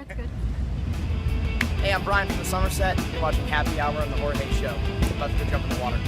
it's good. Hey, I'm Brian from the Somerset. You're watching Happy Hour on the Jorge Show. About to go jump in the water.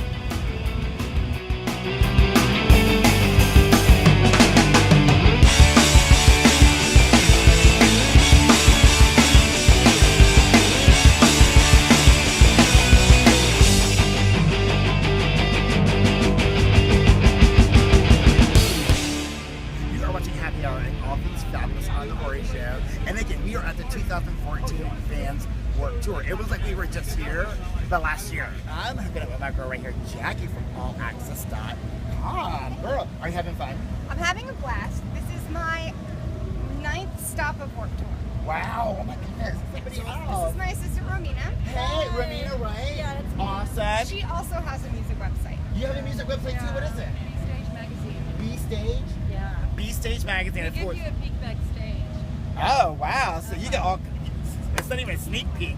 You are watching Happy Hour and all things fabulous on the Jorge Show. And again, we are at the 2014 Vans Warped Tour. It was like we were just here, but last year. I'm hooking up with my girl right here, Jackie from AllAccess.com. Girl, are you having fun? I'm having a blast. This is my 9th stop of Warped Tour. Wow, oh my goodness. This is my sister Romina. Hey, Romina, right? Yeah, that's me. Awesome. She also has a music website. You have a music website too? What is it? Stage magazine. B Stage? Yeah. B Stage Magazine, They of give course. you a peek backstage. Oh, wow. So you get all, it's not even a sneak peek.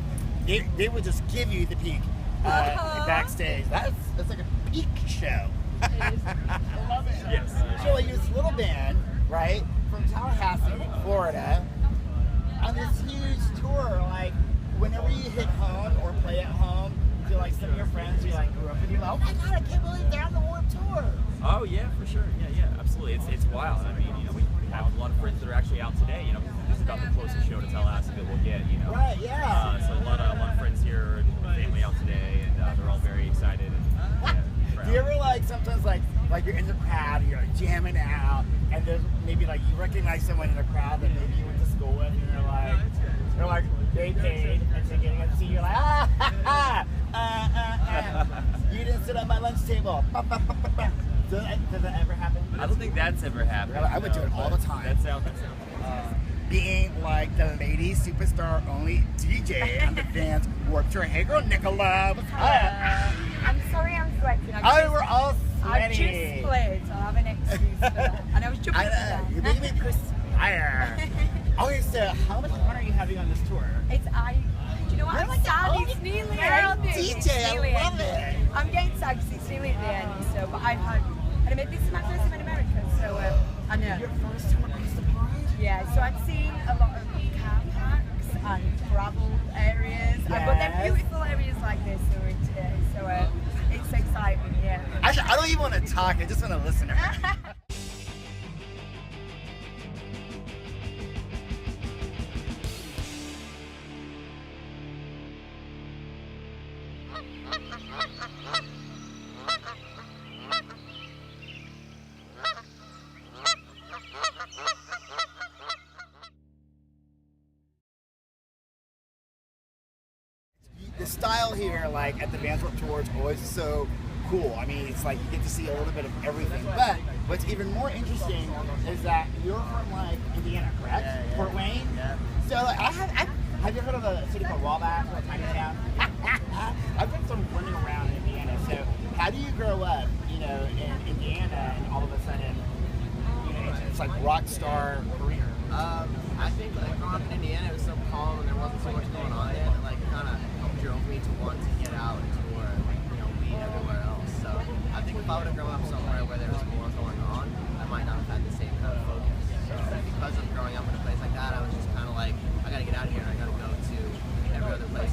They would just give you the peek backstage. That's like a peek show. It is. I love it. Yes. So like this little band, right, from Tallahassee, Florida, on this huge tour. Like, whenever you hit home or play at home, to like some of your friends who like grew up with you, like, oh my God, I can't believe they're on the Warped Tour. Oh yeah, for sure. Yeah, absolutely. It's wild. I mean, we have a lot of friends that are actually out today. This is about the closest show to Tallahassee that we'll get. Right, yeah. So a lot of friends here and family out today, and they're all very excited. And, Do you ever like sometimes like you're in the crowd and you're like jamming out, and there's maybe like you recognize someone in the crowd that maybe you went to school with, and they're like they paid and they're getting to see you like you didn't sit at my lunch table. Does that ever happen? I don't think that's ever happened. I would do it all the time. That sounds. Being like the lady superstar only DJ on the Vans Warped Tour. Hey girl, Nicola, what's up? I'm sorry I'm sweating. Oh, we're all I sweaty. just played, so I have an excuse for that. And I was jumping for that. You're making me perspire. Okay, so how much fun are you having on this tour? Do you know what? I'm sad it's nearly ending. DJ, It's nearly I love ending. it. I'm getting sad because it's nearly at the end. So, but I've had, and I mean, this is my first time in America, so I know. Your first time across the pond? Yeah, so I'm seeing a lot of car parks and gravel areas, but then Yes. beautiful areas like this are in today. So it's exciting, yeah. Actually, I don't even want to talk. I just want to listen to her. The style here, like at the Vans Warped Tour, is always so cool. I mean, it's like you get to see a little bit of everything. But what's even more interesting is that you're from like Indiana, correct? Yeah. Fort Wayne. Yeah. So like, have you heard of a city called Wabash, or a tiny town? I've done some running around in Indiana. So how do you grow up, in Indiana, and all of a sudden, it's like rock star career? I think like growing up in Indiana, it was so calm and there wasn't so much going on there that like kind of drove me to want to get out and tour and be everywhere else. So I think if I would have grown up somewhere where there was more going on, I might not have had the same kind of focus. So because of growing up in a place like that, I was just kind of like, I gotta get out of here and I gotta go to every other place.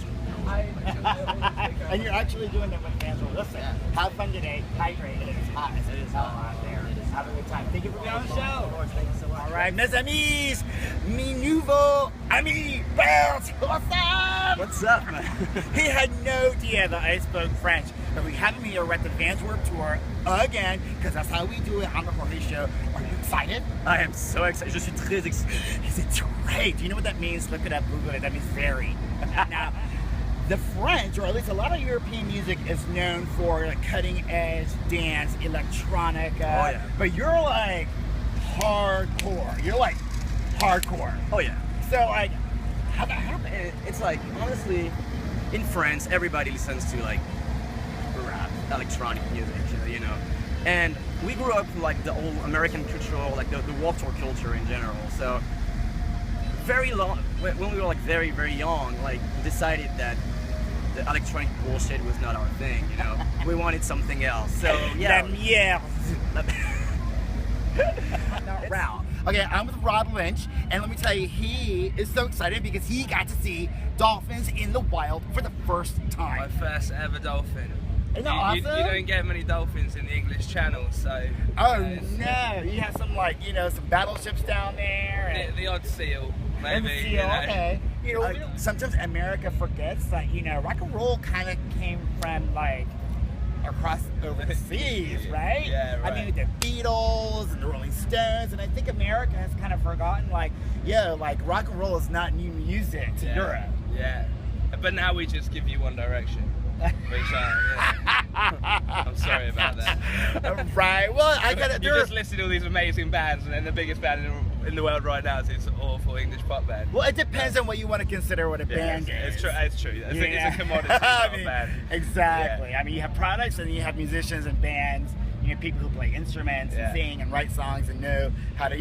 And you're actually doing that with fans. Well, listen, have fun today, hydrate, it is hot. It is hot out there. Have a good time. Thank you for being on the show. Of course, thank you so much. All right, mes amis, mi nouveau ami, Bounce. What's up? What's up, man? He had no idea that I spoke French, but we have him here at the Vans Warped Tour again, because that's how we do it on the Jorge Show. Are you excited? I am so excited. Je suis très excited. Is it great? Do you know what that means? Look it up, Google it. That means very. Now, the French, or at least a lot of European music, is known for like cutting edge dance, electronica. Oh, yeah. But you're like hardcore. You're like hardcore. Oh yeah. So like, how that happen? It's like, honestly, in France, everybody listens to like rap, electronic music, and we grew up with like the old American culture, like the Warped Tour culture in general. So very long, when we were like very, very young, like decided that the electronic bullshit was not our thing, we wanted something else. So yeah. La merde. Not Ralph. Okay, I'm with Rob Lynch, and let me tell you, he is so excited because he got to see dolphins in the wild for the first My time. first ever dolphin. Isn't that awesome? You don't get many dolphins in the English Channel, so. Oh no! You have some some battleships down there. And The odd seal, and maybe. the seal, okay. Sometimes America forgets that rock and roll kind of came from across over the seas, right? Yeah, right. I mean, the Beatles and the Rolling Stones, and I think America has kind of forgotten, rock and roll is not new music to Europe. Yeah, but now we just give you One Direction. Which I'm sorry about that. Right. Well, I got You just listed all these amazing bands, and then the biggest band in the world right now is this awful English pop band. Well, it depends on what you want to consider what a band is. It's true. It's true. It's a commodity, I not mean, a band. Exactly. Yeah. I mean, you have products, and then you have musicians and bands. People who play instruments and sing and write songs and know how to,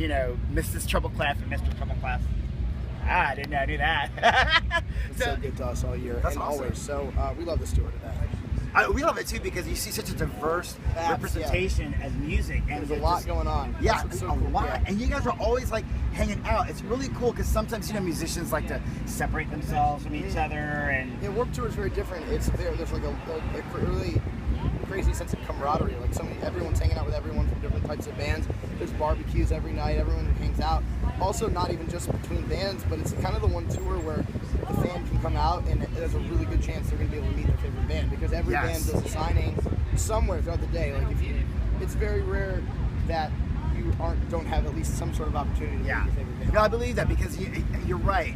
Mrs. Treble Clef and Mr. Treble Clef. I didn't know I knew that. It's so good to us all year and awesome. always. So we love this tour today. We love it too because you see such a diverse representation as music, and There's a lot going on. Yeah, That's what's so a cool. lot. Yeah. And you guys are always hanging out. It's really cool because sometimes musicians like to separate themselves from each other, and Yeah, Warped Tour is very different. There's like a really crazy sense of camaraderie. Everyone's hanging out with everyone from different types of bands. There's barbecues every night. Everyone hangs out. Also, not even just between bands, but it's kind of the one tour where the fan can come out and there's a really good chance they're going to be able to meet their favorite band because every band does a signing somewhere throughout the day. It's very rare that you don't have at least some sort of opportunity to meet your favorite band. No, I believe that because you're right.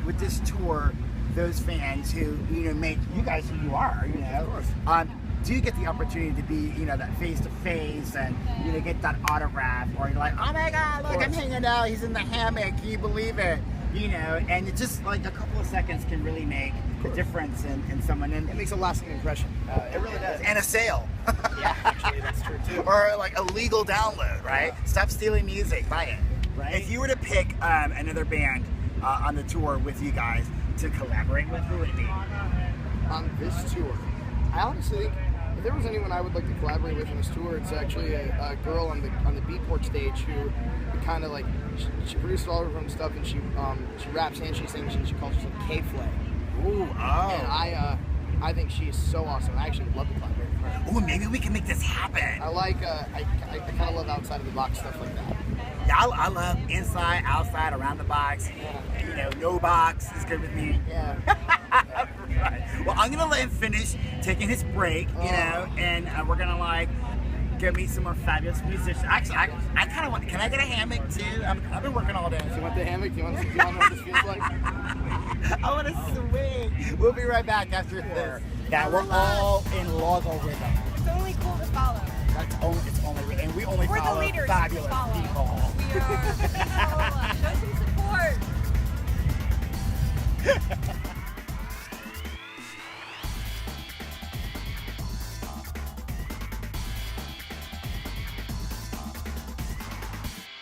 With this tour, those fans who make you guys who you are, Of course. Do get the opportunity to be, that face to face and get that autograph, or you're like, oh my God, look, I'm hanging out. He's in the hammock. Can you believe it? And it's just a couple of seconds can really make a difference in someone. And It makes a lasting impression. It really does. and a sale. Yeah, actually, that's true too. Or a legal download, right? Stop stealing music, buy it. Right. If you were to pick another band on the tour with you guys to collaborate with, who would it be? On this tour, I honestly think if there was anyone I would like to collaborate with on this tour, it's actually a girl on the Beatport stage who kind of she produced all of her own stuff, and she raps and she sings, and she calls herself K-Flay. Ooh, And I think she's so awesome. I actually would love to collaborate with her. Ooh, maybe we can make this happen. I kind of love outside of the box stuff like that. Yeah, I love inside, outside, around the box. No box is good with me. Yeah. Right. Well, I'm gonna let him finish taking his break, and we're gonna go meet some more fabulous musicians. Actually, I kind of want. Can I get a hammock too? I've been working all day. Do you want the hammock? Do you want to know what this feels like? I want to swing. We'll be right back after this. Yeah, we're all in Laurel rhythm. It's only cool to follow. It's only, and we only We're the follow leaders. fabulous Follow. people. We are.